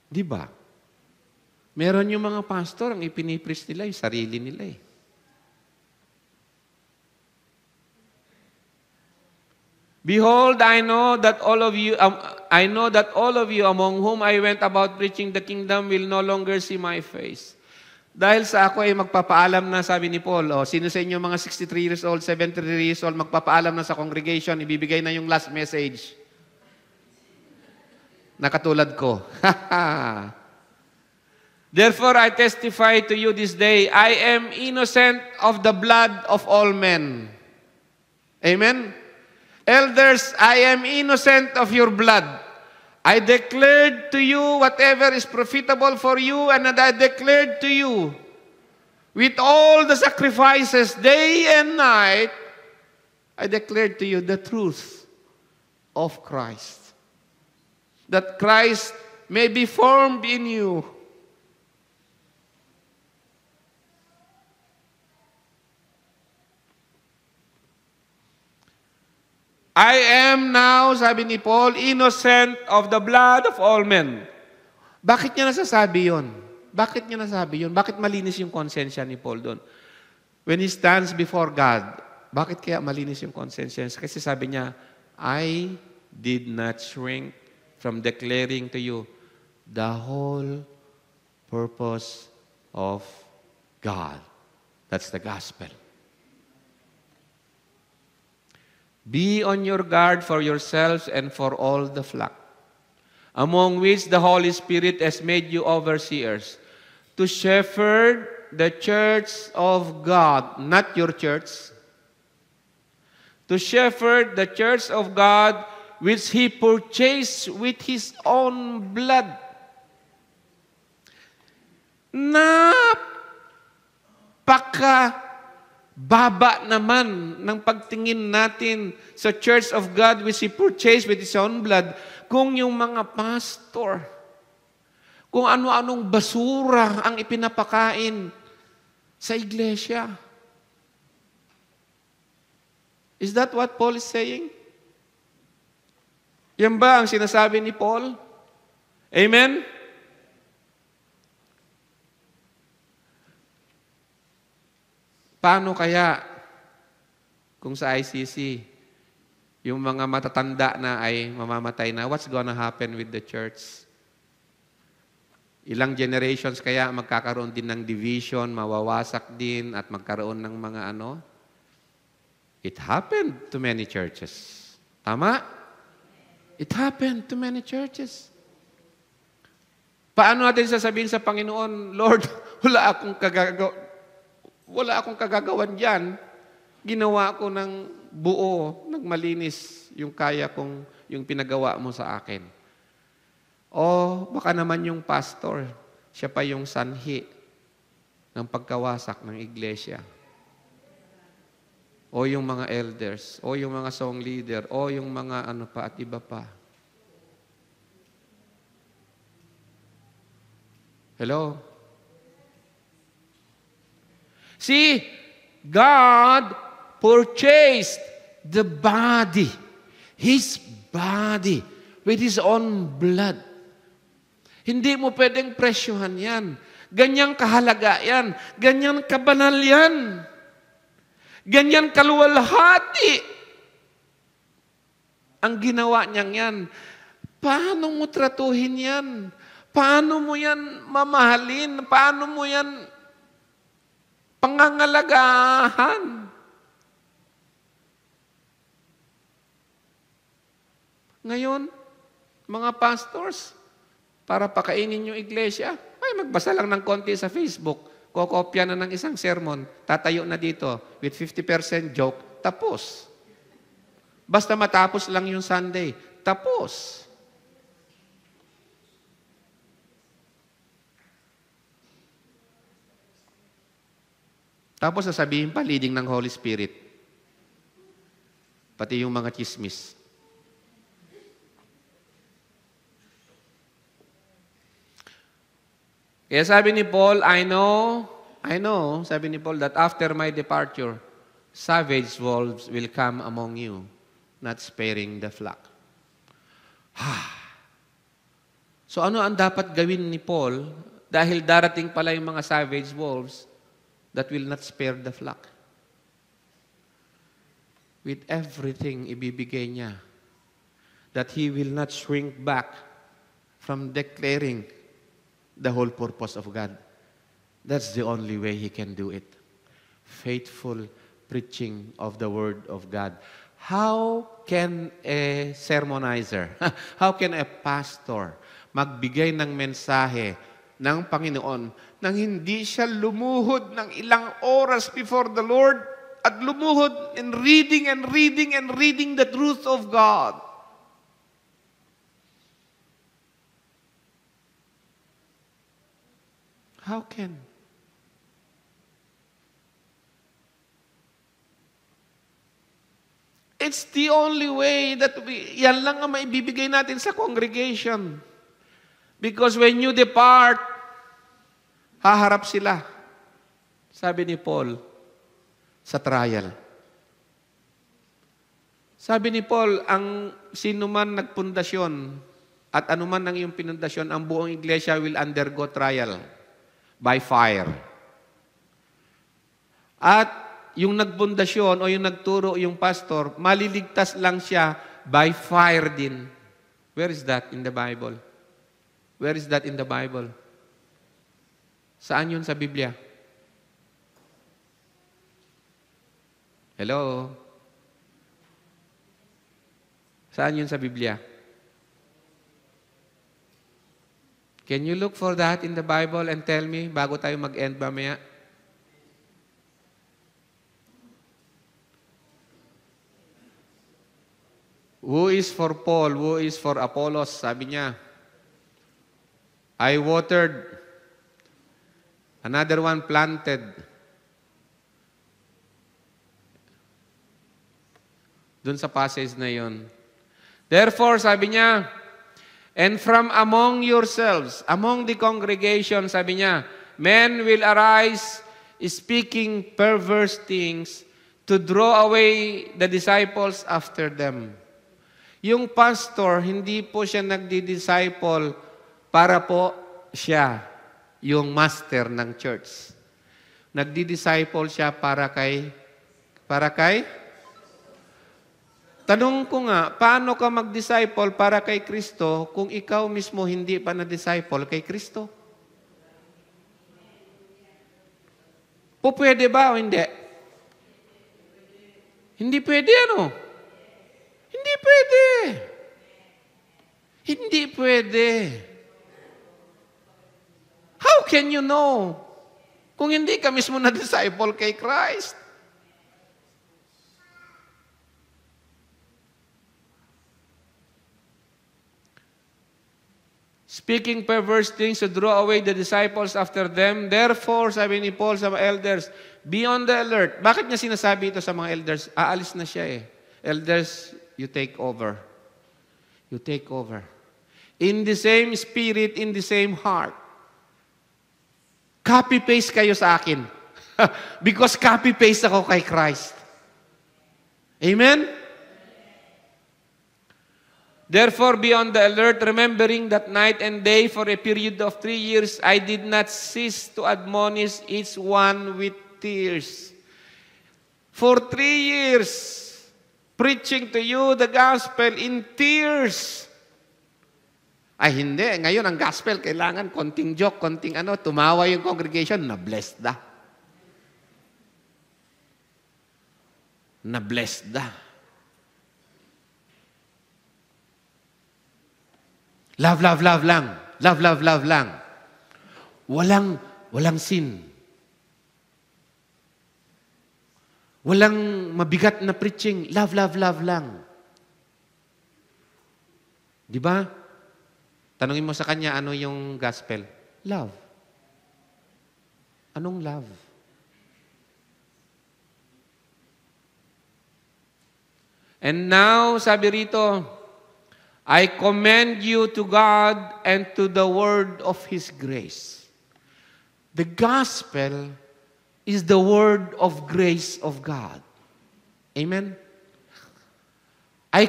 Di ba? Meron yung mga pastor, ang ipinipreach nila, yung sarili nila eh. Behold, I know that all of you among whom I went about preaching the kingdom will no longer see my face. Dahil sa ako ay magpapaalam na, sabi ni Paul, sino sa inyo mga 63 years old, 73 years old, magpapaalam na sa congregation, ibibigay na yung last message. Nakatulad ko. Therefore, I testify to you this day, I am innocent of the blood of all men. Amen? Elders, I am innocent of your blood. I declared to you whatever is profitable for you, and I declared to you, with all the sacrifices, day and night, I declared to you the truth of Christ. That Christ may be formed in you. I am now, sabi ni Paul, innocent of the blood of all men. Bakit niya nasasabi yun? Bakit niya nasabi yun? Bakit malinis yung konsensya ni Paul doon? When he stands before God, bakit kaya malinis yung konsensya? Kasi sabi niya, I did not shrink from declaring to you the whole purpose of God. That's the gospel. Be on your guard for yourselves and for all the flock, among which the Holy Spirit has made you overseers, to shepherd the church of God, not your church, to shepherd the church of God, which He purchased with His own blood. Baba naman ng pagtingin natin sa Church of God which He purchased with His own blood kung yung mga pastor, kung ano-anong basura ang ipinapakain sa iglesia. Is that what Paul is saying? Yan ba ang sinasabi ni Paul? Amen? Paano kaya kung sa ICC, yung mga matatanda na ay mamamatay na, what's gonna happen with the church? Ilang generations kaya magkakaroon din ng division, mawawasak din at magkaroon ng mga ano? It happened to many churches. Tama? It happened to many churches. Paano natin sasabihin sa Panginoon, Lord, wala akong kagagawan dyan. Ginawa ko ng buo, nagmalinis yung kaya kong, yung pinagawa mo sa akin. O baka naman yung pastor, siya pa yung sanhi ng pagkawasak ng iglesia. O yung mga elders, o yung mga song leader, o yung mga ano pa at iba pa. Hello? See, God purchased the body, His body, with His own blood. Hindi mo pwedeng presyohan yan. Ganyang kahalaga yan. Ganyan kabanal yan. Ganyan kaluwalhati ang ginawa niyang yan. Paano mo tratuhin yan? Paano mo yan mamahalin? Paano mo yan pangangalagahan? Ngayon, mga pastors, para pakainin yung iglesia, ay magbasa lang ng konti sa Facebook, kokopya na ng isang sermon, tatayo na dito with 50% joke, tapos. Basta matapos lang yung Sunday, tapos. Tapos sasabihin pa, leading ng Holy Spirit. Pati yung mga chismis. Kaya sabi ni Paul, I know, sabi ni Paul, that after my departure, savage wolves will come among you, not sparing the flock. So ano ang dapat gawin ni Paul dahil darating pala yung mga savage wolves that will not spare the flock? With everything ibibigay niya, that he will not shrink back from declaring the whole purpose of God. That's the only way he can do it. Faithful preaching of the Word of God. How can a sermonizer, how can a pastor magbigay ng mensahe ng Panginoon nang hindi siya lumuhod ng ilang oras before the Lord at lumuhod in reading and reading and reading the truth of God? How can? It's the only way that yan lang ang maibibigay natin sa congregation. Because when you depart, haharap sila. Sabi ni Paul, sa trial. Sabi ni Paul, ang sino man nagpundasyon at anuman ang iyong pinundasyon, ang buong iglesia will undergo trial by fire. At yung nagpundasyon o yung nagturo yung pastor, maliligtas lang siya by fire din. Where is that in the Bible? Where is that in the Bible? Saan yun sa Biblia? Hello? Saan yun sa Biblia? Can you look for that in the Bible and tell me bago tayo mag-end mamaya? Who is for Paul? Who is for Apollos? Sabi niya, I watered, another one planted. Doon sa passage na yon. Therefore, sabi niya, and from among yourselves, among the congregation, sabi niya, men will arise speaking perverse things to draw away the disciples after them. Yung pastor, hindi po siya nagdi-disciple para po siya yung master ng church. Nagdi-disciple siya para kay? Tanong ko nga, paano ka mag-disciple para kay Kristo kung ikaw mismo hindi pa na-disciple kay Kristo? Pwede ba o hindi? Hindi pwede ano? Hindi pwede. Hindi pwede. How can you know kung hindi ka mismo na-disciple kay Christ? Speaking perverse things to draw away the disciples after them. Therefore, sabi ni Paul sa mga elders, be on the alert. Bakit niya sinasabi ito sa mga elders? Aalis na siya eh. Elders, you take over. You take over. In the same spirit, in the same heart. Copy-paste kayo sa akin. Because copy-paste ako kay Christ. Amen? Therefore, be on the alert, remembering that night and day for a period of 3 years, I did not cease to admonish each one with tears. For 3 years, preaching to you the gospel in tears. Ay, hindi. Ngayon, ang gospel, kailangan konting joke, konting tumawa yung congregation, na-blessed da. Na-blessed da. Love, love, love lang. Love, love, love lang. Walang sin. Walang mabigat na preaching. Love, love, love lang. Di ba? Tanungin mo sa kanya, ano yung gospel? Love. Anong love? And now, sabi rito, I commend you to God and to the word of His grace. The gospel is the word of grace of God. Amen? I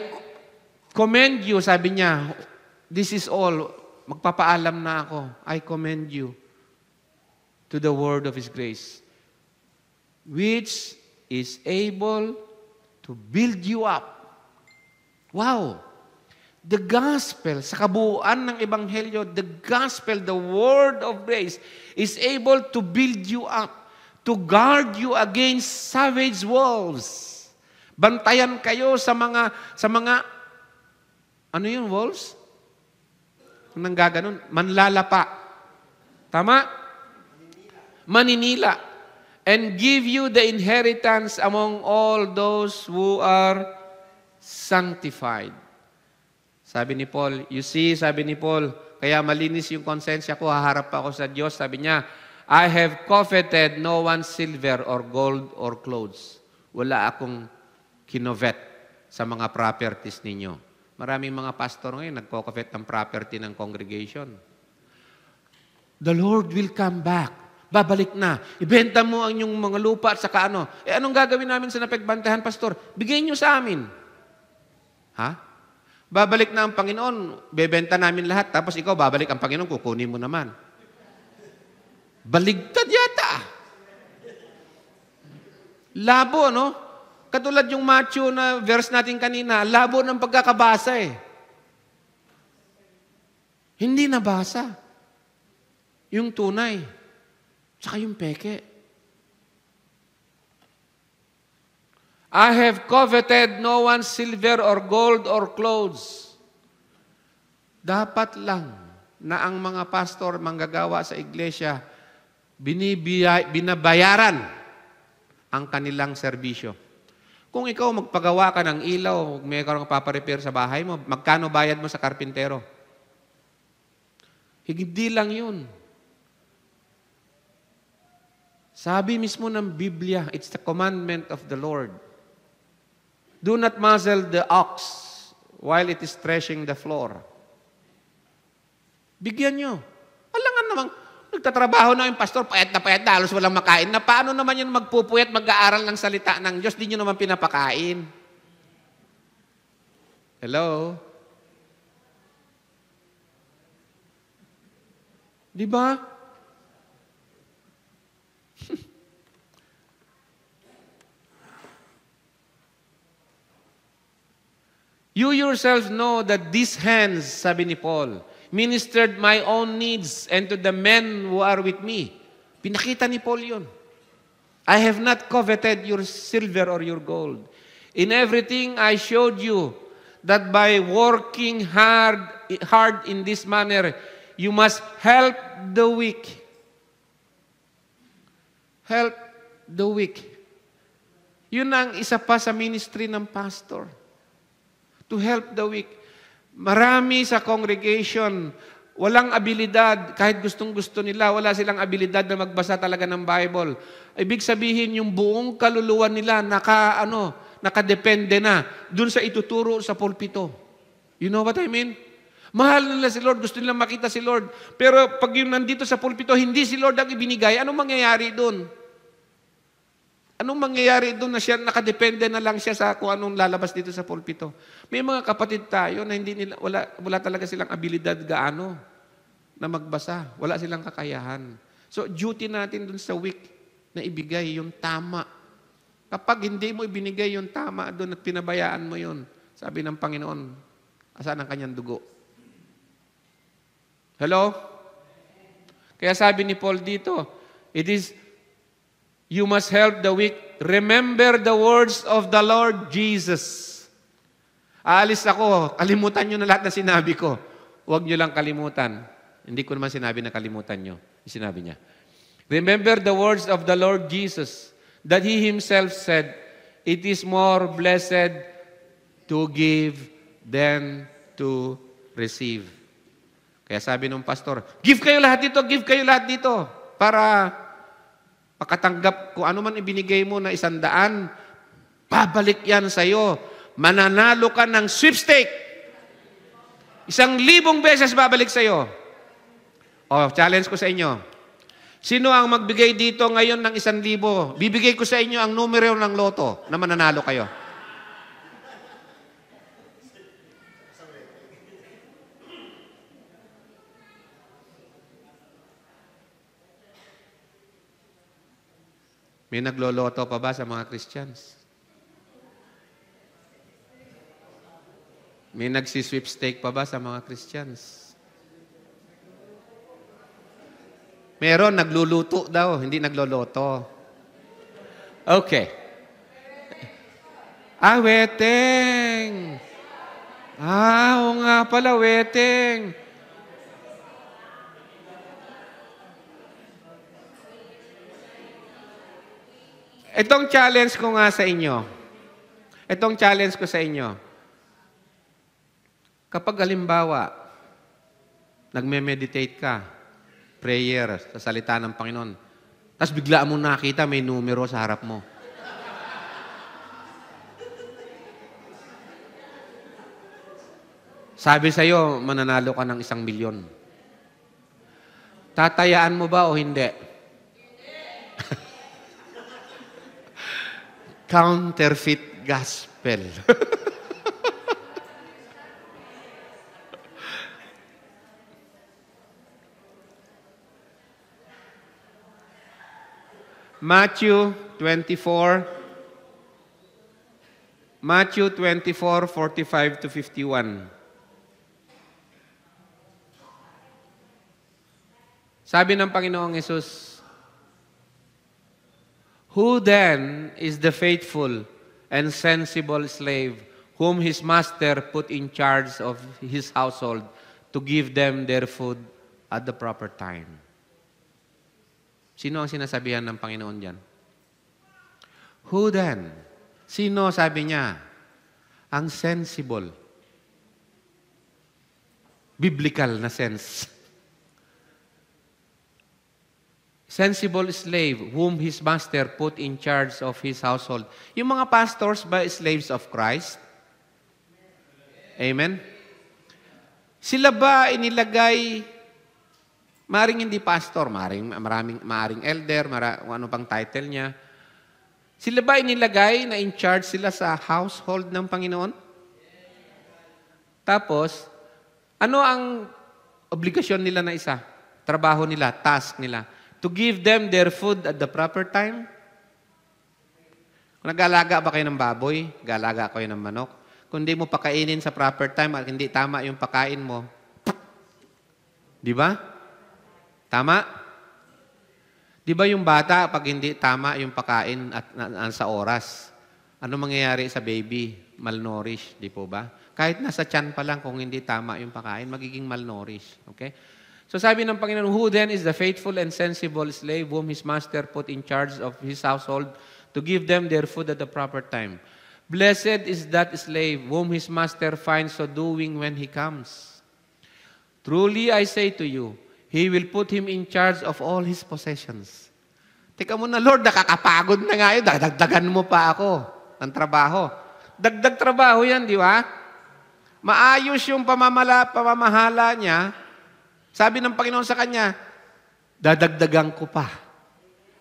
commend you, sabi niya, this is all, magpapaalam na ako. I commend you to the word of His grace, which is able to build you up. Wow! The gospel, sa kabuuan ng ebanghelyo, the gospel, the word of grace, is able to build you up, to guard you against savage wolves. Bantayan kayo sa mga, ano yung wolves? Anong gaganon? Manlalapa. Tama? Maninila. And give you the inheritance among all those who are sanctified. Sabi ni Paul, you see, sabi ni Paul, kaya malinis yung konsensya ko, haharap ako sa Diyos. Sabi niya, I have coveted no one's silver or gold or clothes. Wala akong kinovet sa mga properties ninyo. Maraming mga pastor ngayon nagko-covet ng property ng congregation. The Lord will come back. Babalik na. Ibenta mo ang inyong mga lupa at saka ano. Anong gagawin namin sa napagbantahan, pastor? Bigay niyo sa amin. Ha? Babalik na ang Panginoon, bebenta namin lahat, tapos ikaw, babalik ang Panginoon, kukunin mo naman. Baligtad yata. Labo, no? Katulad yung Matthew na verse natin kanina, labo ng pagkakabasa eh. Hindi nabasa. Yung tunay. Tsaka yung peke. I have coveted no one's silver or gold or clothes. Dapat lang na ang mga pastor, manggagawa sa iglesia, binabayaran ang kanilang serbisyo. Kung ikaw magpagawa ka ng ilaw, may karong paparepair sa bahay mo, magkano bayad mo sa karpintero? Hindi lang yun. Sabi mismo ng Biblia, it's the commandment of the Lord. Do not muzzle the ox while it is threshing the floor. Bigyan nyo. Wala nga namang, nagtatrabaho na yung pastor, payat na, halos walang makain na. Paano naman yun magpupuyat, mag-aaral ng salita ng Diyos, di nyo naman pinapakain? Hello? Di ba? You yourselves know that these hands, sabi ni Paul, ministered my own needs and to the men who are with me. Pinakita ni Paul yun. I have not coveted your silver or your gold. In everything I showed you that by working hard in this manner, you must help the weak. Help the weak. Yun ang isa pa sa ministry ng pastor. To help the weak. Marami sa congregation, walang abilidad, kahit gustong-gusto nila, wala silang abilidad na magbasa talaga ng Bible. Ibig sabihin, yung buong kaluluwa nila, nakadepende na dun sa ituturo sa pulpito. You know what I mean? Mahal nila si Lord, gusto nila makita si Lord. Pero pag yung nandito sa pulpito, hindi si Lord ang ibinigay, anong mangyayari dun? Anong mangyayari doon na siya, nakadepende na lang siya sa kung anong lalabas dito sa pulpito? May mga kapatid tayo na hindi nila, wala talaga silang abilidad gaano na magbasa. Wala silang kakayahan. So, duty natin doon sa weak na ibigay yung tama. Kapag hindi mo ibinigay yung tama doon at pinabayaan mo yun, sabi ng Panginoon, asan ang kanyang dugo? Hello? Kaya sabi ni Paul dito, you must help the weak. Remember the words of the Lord Jesus. Aalis ako, kalimutan nyo na lahat na sinabi ko. Huwag nyo lang kalimutan. Hindi ko naman sinabi na kalimutan nyo. Sinabi niya. Remember the words of the Lord Jesus, that He Himself said, it is more blessed to give than to receive. Kaya sabi ng pastor, give kayo lahat dito, para makatanggap kung ano man ibinigay mo na 100, babalik yan sa'yo. Mananalo ka ng sweepstake. 1,000 beses babalik sa'yo. Challenge ko sa inyo. Sino ang magbigay dito ngayon ng 1,000? Bibigay ko sa inyo ang numero ng loto na mananalo kayo. May nagloloto pa ba sa mga Christians? May nagsisweepstake pa ba sa mga Christians? Meron, nagluluto daw, hindi nagloloto. Okay. Weteng. Oo nga pala, weteng. Itong challenge ko nga sa inyo. Kapag halimbawa, nagme-meditate ka, prayer, sa salita ng Panginoon, tapos bigla mo nakita may numero sa harap mo. Sabi sa'yo, mananalo ka ng 1 milyon. Tatayaan mo ba o hindi? Counterfeit gospel. Matthew 24, 45 to 51. Sabi ng Panginoong Hesus, who then is the faithful and sensible slave, whom his master put in charge of his household to give them their food at the proper time. Sino ang sinasabihan ng Panginoon diyan? Who then? Sino sabi niya? Ang sensible. Biblical na sense. Sensible slave whom his master put in charge of his household. Yung mga pastors ba slaves of Christ? Amen? Sila ba inilagay, maring hindi pastor, maring elder, kung ano pang title niya, sila ba inilagay na in charge sila sa household ng Panginoon? Tapos, ano ang obligasyon nila na isa? Trabaho nila, task nila. To give them their food at the proper time? Kung nag-alaga ba kayo ng baboy, galaga kayo ng manok, kung hindi mo pakainin sa proper time at hindi tama yung pakain mo, di ba? Tama? Di ba yung bata, pag hindi tama yung pakain at sa oras, ano mangyayari sa baby? Malnourished, di po ba? Kahit nasa tiyan pa lang, kung hindi tama yung pakain, magiging malnourished. Okay? So sabi ng Panginoon, who then is the faithful and sensible slave whom his master put in charge of his household to give them their food at the proper time? Blessed is that slave whom his master finds so doing when he comes. Truly I say to you, he will put him in charge of all his possessions. Teka muna, Lord, nakakapagod na nga yun. Dagdagan mo pa ako ng trabaho. Dagdag trabaho yan, di ba? Maayos yung pamamahala niya. Sabi ng Panginoon sa kanya, dadagdagan ko pa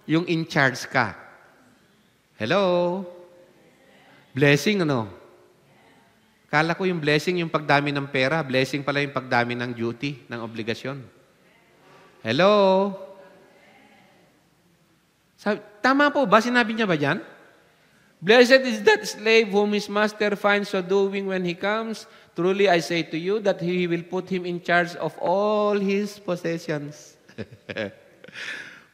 yung in charge ka. Hello? Blessing, ano? Kala ko yung blessing yung pagdami ng pera. Blessing pala yung pagdami ng duty, ng obligasyon. Hello? Tama po ba? Sinabi niya ba dyan? Blessed is that slave whom his master finds so doing when he comes. Truly I say to you that he will put him in charge of all his possessions.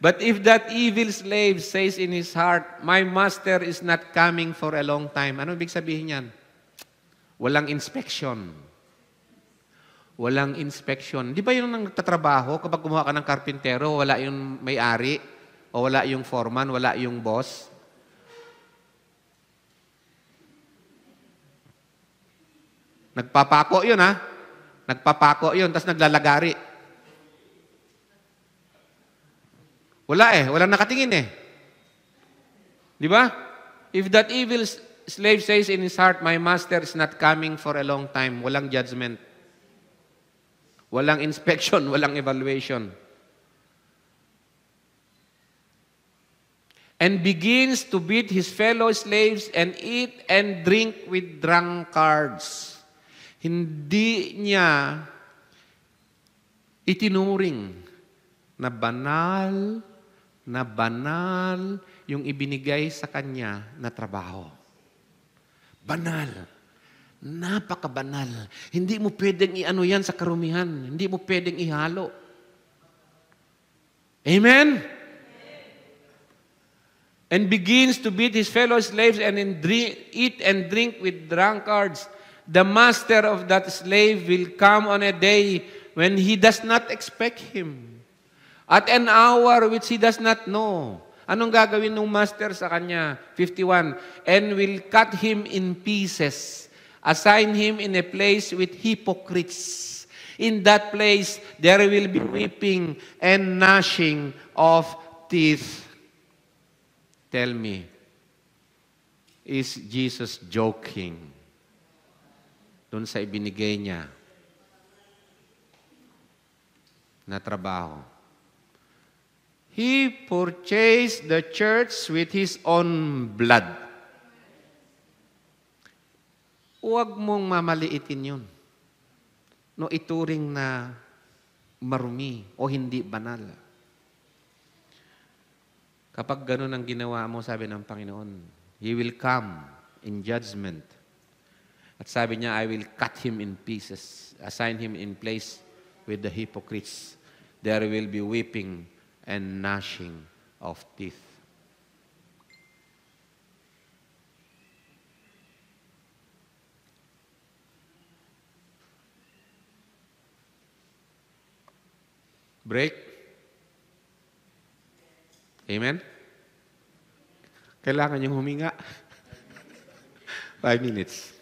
But if that evil slave says in his heart, my master is not coming for a long time. Ano ibig sabihin yan? Walang inspection. Walang inspection. Di ba yung nagtatrabaho, kapag gumawa ka ng karpintero, wala yung may-ari, o wala yung foreman, wala yung boss? Nagpapako yun, ha? Nagpapako yun, tapos naglalagari. Wala walang nakatingin Di ba? If that evil slave says in his heart, my master is not coming for a long time, walang judgment. Walang inspection, walang evaluation. And begins to beat his fellow slaves and eat and drink with drunkards. Hindi niya itinuring na banal yung ibinigay sa kanya na trabaho. Banal. Napakabanal. Hindi mo pwedeng i-ano yan sa karumihan. Hindi mo pwedeng ihalo. Amen? And begins to beat his fellow slaves and eat and drink with drunkards. The master of that slave will come on a day when he does not expect him. At an hour which he does not know. Anong gagawin ng master sa kanya? 51. And will cut him in pieces. Assign him in a place with hypocrites. In that place, there will be weeping and gnashing of teeth. Tell me, is Jesus joking dun sa ibinigay niya na trabaho? He purchased the church with His own blood. Huwag mong mamaliitin yun. No, ituring na marumi o hindi banal. Kapag ganun ang ginawa mo, sabi ng Panginoon, He will come in judgment. At sabi niya, I will cut him in pieces, assign him in place with the hypocrites. There will be weeping and gnashing of teeth. Break. Amen? Kailangan yung huminga. 5 minutes.